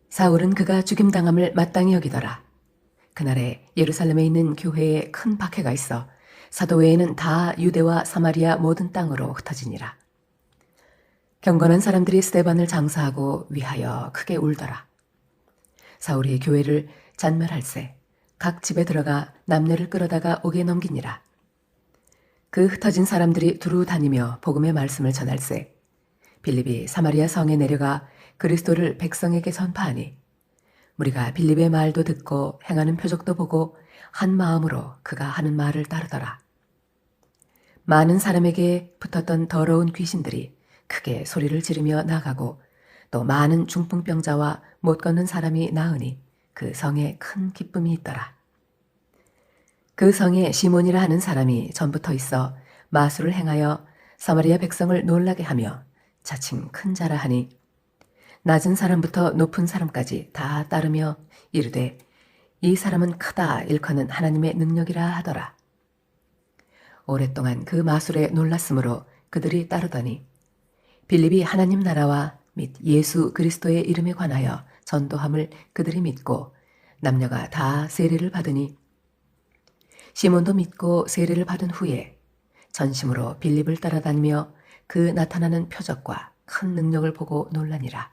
사울은 그가 죽임당함을 마땅히 여기더라. 그날에 예루살렘에 있는 교회에 큰 박해가 있어 사도 외에는 다 유대와 사마리아 모든 땅으로 흩어지니라. 경건한 사람들이 스데반을 장사하고 위하여 크게 울더라. 사울이 교회를 잔멸할세 각 집에 들어가 남녀를 끌어다가 옥에 넘기니라. 그 흩어진 사람들이 두루 다니며 복음의 말씀을 전할세 빌립이 사마리아 성에 내려가 그리스도를 백성에게 선파하니 우리가 빌립의 말도 듣고 행하는 표적도 보고 한 마음으로 그가 하는 말을 따르더라. 많은 사람에게 붙었던 더러운 귀신들이 크게 소리를 지르며 나가고 또 많은 중풍병자와 못 걷는 사람이 나으니 그 성에 큰 기쁨이 있더라. 그 성에 시몬이라 하는 사람이 전부터 있어 마술을 행하여 사마리아 백성을 놀라게 하며 자칭 큰 자라 하니 낮은 사람부터 높은 사람까지 다 따르며 이르되 이 사람은 크다 일컫는 하나님의 능력이라 하더라. 오랫동안 그 마술에 놀랐으므로 그들이 따르더니 빌립이 하나님 나라와 및 예수 그리스도의 이름에 관하여 전도함을 그들이 믿고 남녀가 다 세례를 받으니 시몬도 믿고 세례를 받은 후에 전심으로 빌립을 따라다니며 그 나타나는 표적과 큰 능력을 보고 놀라니라.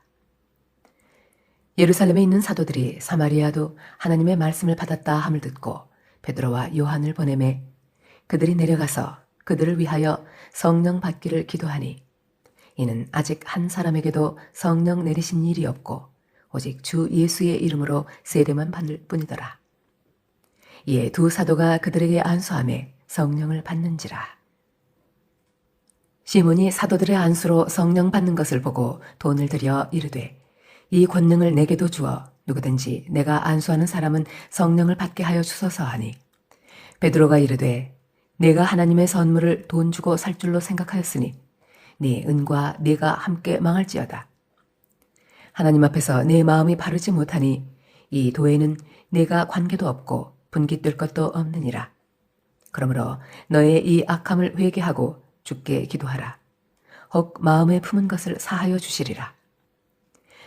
예루살렘에 있는 사도들이 사마리아도 하나님의 말씀을 받았다 함을 듣고 베드로와 요한을 보내매 그들이 내려가서 그들을 위하여 성령 받기를 기도하니 이는 아직 한 사람에게도 성령 내리신 일이 없고 오직 주 예수의 이름으로 세례만 받을 뿐이더라. 이에 두 사도가 그들에게 안수하며 성령을 받는지라. 시몬이 사도들의 안수로 성령 받는 것을 보고 돈을 들여 이르되 이 권능을 내게도 주어 누구든지 내가 안수하는 사람은 성령을 받게 하여 주소서 하니 베드로가 이르되 내가 하나님의 선물을 돈 주고 살 줄로 생각하였으니 네 은과 네가 함께 망할지어다. 하나님 앞에서 내 마음이 바르지 못하니 이 도에는 내가 관계도 없고 분깃될 것도 없느니라. 그러므로 너의 이 악함을 회개하고 주께 기도하라. 혹 마음에 품은 것을 사하여 주시리라.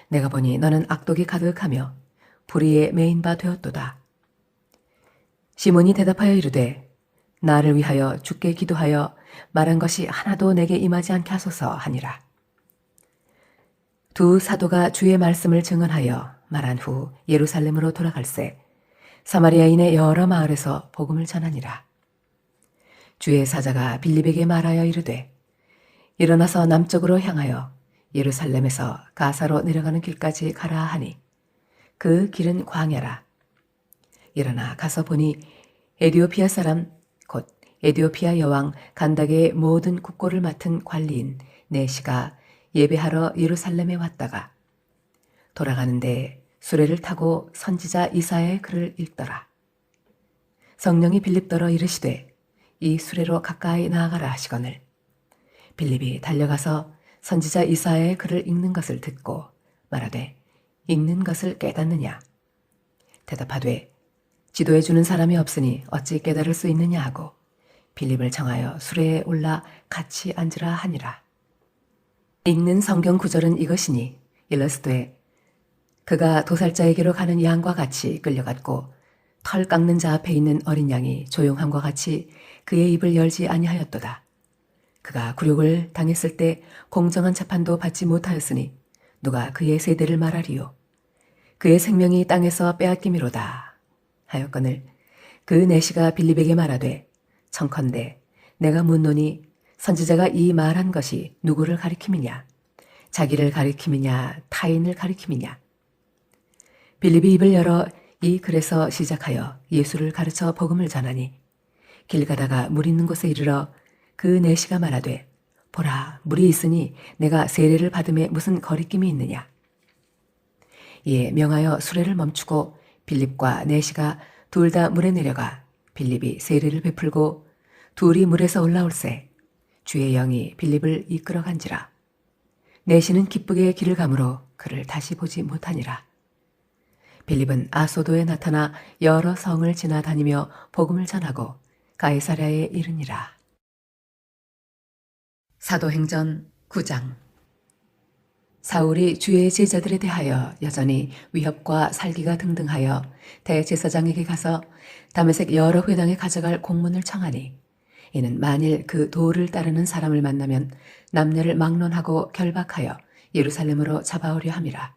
내가 보니 너는 악독이 가득하며 불의에 매인 바 되었도다. 시몬이 대답하여 이르되 나를 위하여 주께 기도하여 말한 것이 하나도 내게 임하지 않게 하소서 하니라. 두 사도가 주의 말씀을 증언하여 말한 후 예루살렘으로 돌아갈새 사마리아인의 여러 마을에서 복음을 전하니라. 주의 사자가 빌립에게 말하여 이르되 일어나서 남쪽으로 향하여 예루살렘에서 가사로 내려가는 길까지 가라 하니 그 길은 광야라. 일어나 가서 보니 에디오피아 사람 곧 에디오피아 여왕 간다게의 모든 국고를 맡은 관리인 네시가 예배하러 예루살렘에 왔다가 돌아가는데 수레를 타고 선지자 이사야의 글을 읽더라. 성령이 빌립더러 이르시되 이 수레로 가까이 나아가라 하시거늘 빌립이 달려가서 선지자 이사야의 글을 읽는 것을 듣고 말하되 읽는 것을 깨닫느냐? 대답하되 지도해 주는 사람이 없으니 어찌 깨달을 수 있느냐 하고 빌립을 청하여 수레에 올라 같이 앉으라 하니라. 읽는 성경 구절은 이것이니 일러스되 그가 도살자에게로 가는 양과 같이 끌려갔고 털 깎는 자 앞에 있는 어린 양이 조용함과 같이 그의 입을 열지 아니하였도다. 그가 굴욕을 당했을 때 공정한 재판도 받지 못하였으니 누가 그의 세대를 말하리요. 그의 생명이 땅에서 빼앗김이로다 하였거늘 그 내시가 빌립에게 말하되 청컨대 내가 묻노니 선지자가 이 말한 것이 누구를 가리킴이냐? 자기를 가리킴이냐? 타인을 가리킴이냐? 빌립이 입을 열어 이 글에서 시작하여 예수를 가르쳐 복음을 전하니 길 가다가 물 있는 곳에 이르러 그 내시가 말하되 보라 물이 있으니 내가 세례를 받음에 무슨 거리낌이 있느냐. 이에 명하여 수레를 멈추고 빌립과 내시가 둘 다 물에 내려가 빌립이 세례를 베풀고 둘이 물에서 올라올새 주의 영이 빌립을 이끌어 간지라. 내시는 기쁘게 길을 가므로 그를 다시 보지 못하니라. 빌립은 아소도에 나타나 여러 성을 지나다니며 복음을 전하고 가이사랴에 이르니라. 사도행전 9장. 사울이 주의 제자들에 대하여 여전히 위협과 살기가 등등하여 대제사장에게 가서 다메섹 여러 회당에 가져갈 공문을 청하니 이는 만일 그 도를 따르는 사람을 만나면 남녀를 막론하고 결박하여 예루살렘으로 잡아오려 함이라.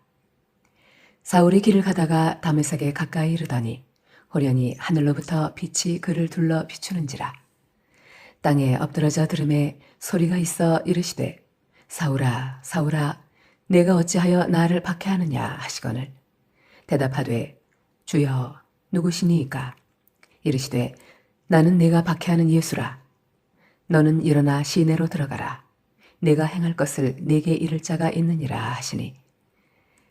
사울이 길을 가다가 다메섹에 가까이 이르더니 호련히 하늘로부터 빛이 그를 둘러 비추는지라. 땅에 엎드러져 들음에 소리가 있어 이르시되 사울아 사울아 내가 어찌하여 나를 박해하느냐 하시거늘 대답하되 주여 누구시니이까. 이르시되 나는 내가 박해하는 예수라. 너는 일어나 시내로 들어가라. 내가 행할 것을 네게 이를 자가 있느니라 하시니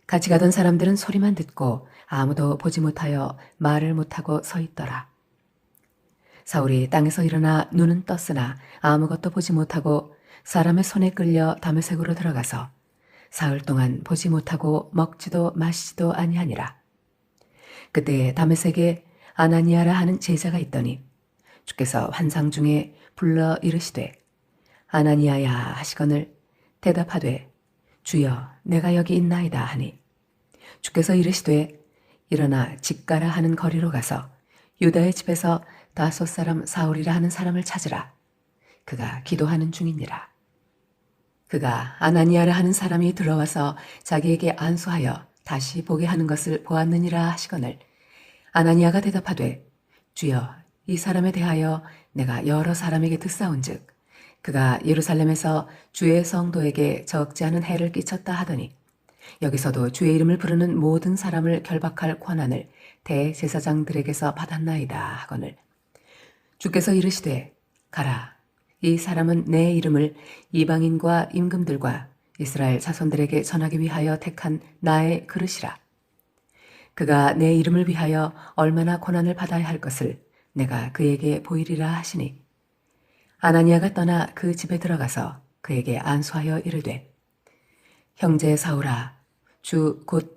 같이 가던 사람들은 소리만 듣고 아무도 보지 못하여 말을 못하고 서 있더라. 사울이 땅에서 일어나 눈은 떴으나 아무것도 보지 못하고 사람의 손에 끌려 다메섹으로 들어가서 사흘 동안 보지 못하고 먹지도 마시지도 아니하니라. 그때 다메섹에 아나니아라 하는 제자가 있더니 주께서 환상 중에 불러 이르시되 아나니아야 하시거늘 대답하되 주여 내가 여기 있나이다 하니 주께서 이르시되 일어나 집가라 하는 거리로 가서 유다의 집에서 다소 사람 사울이라 하는 사람을 찾으라. 그가 기도하는 중이니라. 그가 아나니아라 하는 사람이 들어와서 자기에게 안수하여 다시 보게 하는 것을 보았느니라 하시거늘 아나니아가 대답하되 주여 이 사람에 대하여 내가 여러 사람에게 듣사온즉 그가 예루살렘에서 주의 성도에게 적지 않은 해를 끼쳤다 하더니 여기서도 주의 이름을 부르는 모든 사람을 결박할 권한을 대제사장들에게서 받았나이다 하거늘 주께서 이르시되 가라. 이 사람은 내 이름을 이방인과 임금들과 이스라엘 자손들에게 전하기 위하여 택한 나의 그릇이라. 그가 내 이름을 위하여 얼마나 고난을 받아야 할 것을 내가 그에게 보이리라 하시니 아나니아가 떠나 그 집에 들어가서 그에게 안수하여 이르되 형제 사울아 주 곧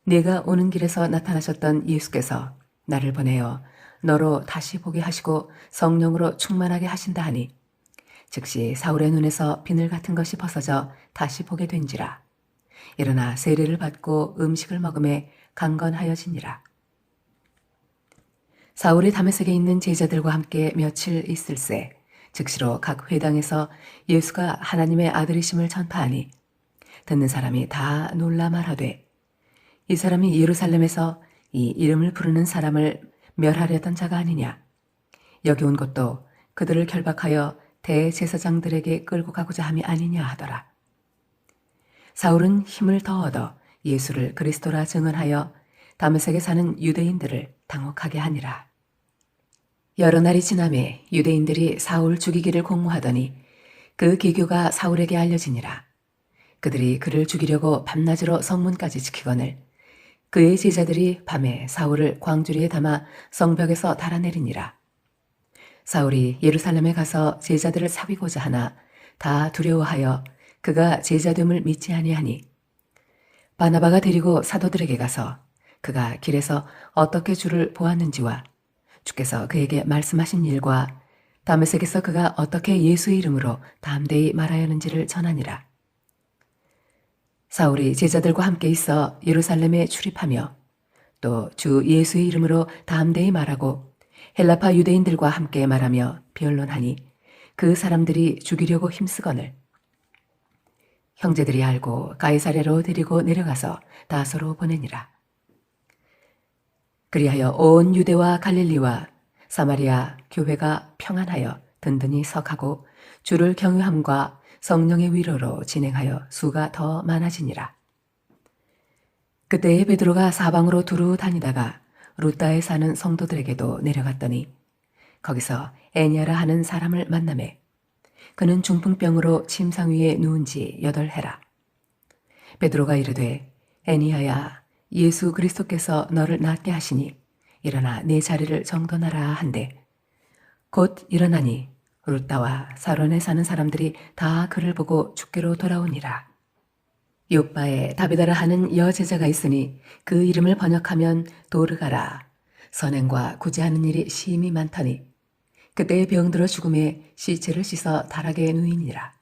네가 오는 길에서 나타나셨던 예수께서 나를 보내어 너로 다시 보게 하시고 성령으로 충만하게 하신다 하니 즉시 사울의 눈에서 비늘 같은 것이 벗어져 다시 보게 된지라. 일어나 세례를 받고 음식을 먹음에 강건하여지니라. 사울이 다메섹에 있는 제자들과 함께 며칠 있을새 즉시로 각 회당에서 예수가 하나님의 아들이심을 전파하니 듣는 사람이 다 놀라 말하되 이 사람이 예루살렘에서 이 이름을 부르는 사람을 멸하려던 자가 아니냐. 여기 온 것도 그들을 결박하여 대제사장들에게 끌고 가고자 함이 아니냐 하더라. 사울은 힘을 더 얻어 예수를 그리스도라 증언하여 다메섹에 사는 유대인들을 당혹하게 하니라. 여러 날이 지나매 유대인들이 사울 죽이기를 공모하더니 그 계교가 사울에게 알려지니라. 그들이 그를 죽이려고 밤낮으로 성문까지 지키거늘 그의 제자들이 밤에 사울을 광주리에 담아 성벽에서 달아내리니라. 사울이 예루살렘에 가서 제자들을 사귀고자 하나 다 두려워하여 그가 제자됨을 믿지 아니하니 바나바가 데리고 사도들에게 가서 그가 길에서 어떻게 주를 보았는지와 주께서 그에게 말씀하신 일과 다메섹에서 그가 어떻게 예수의 이름으로 담대히 말하였는지를 전하니라. 사울이 제자들과 함께 있어 예루살렘에 출입하며 또 주 예수의 이름으로 담대히 말하고 헬라파 유대인들과 함께 말하며 변론하니 그 사람들이 죽이려고 힘쓰거늘 형제들이 알고 가이사랴로 데리고 내려가서 다소로 보내니라. 그리하여 온 유대와 갈릴리와 사마리아 교회가 평안하여 든든히 석하고 주를 경외함과 성령의 위로로 진행하여 수가 더 많아지니라. 그때에 베드로가 사방으로 두루 다니다가 루따에 사는 성도들에게도 내려갔더니 거기서 애니아라 하는 사람을 만나매 그는 중풍병으로 침상 위에 누운 지 8해라. 베드로가 이르되 애니아야 예수 그리스도께서 너를 낫게 하시니 일어나 내 자리를 정돈하라 한데 곧 일어나니 룻다와 사론에 사는 사람들이 다 그를 보고 죽게로 돌아오니라. 요빠에 다비다라 하는 여제자가 있으니 그 이름을 번역하면 도르가라. 선행과 구제하는 일이 심히 많더니 그때 병들어 죽음에 시체를 씻어 다락에 누이니라.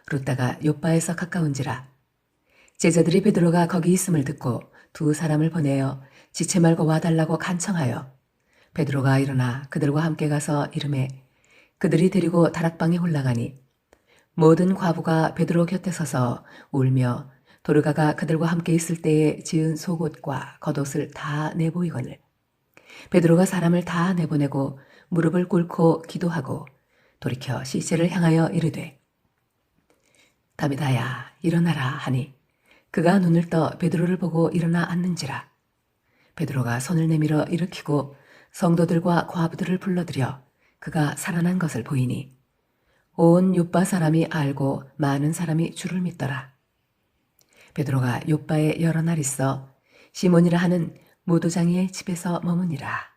룻다가 요빠에서 가까운지라. 제자들이 베드로가 거기 있음을 듣고 2사람을 보내어 지체 말고 와달라고 간청하여 베드로가 일어나 그들과 함께 가서 이르매 그들이 데리고 다락방에 올라가니 모든 과부가 베드로 곁에 서서 울며 도르가가 그들과 함께 있을 때에 지은 속옷과 겉옷을 다 내보이거늘 베드로가 사람을 다 내보내고 무릎을 꿇고 기도하고 돌이켜 시체를 향하여 이르되 다비다야 일어나라 하니 그가 눈을 떠 베드로를 보고 일어나 앉는지라. 베드로가 손을 내밀어 일으키고 성도들과 과부들을 불러들여 그가 살아난 것을 보이니 온 요빠 사람이 알고 많은 사람이 주를 믿더라. 베드로가 요빠에 여러 날 있어 시몬이라 하는 무도장이의 집에서 머무니라.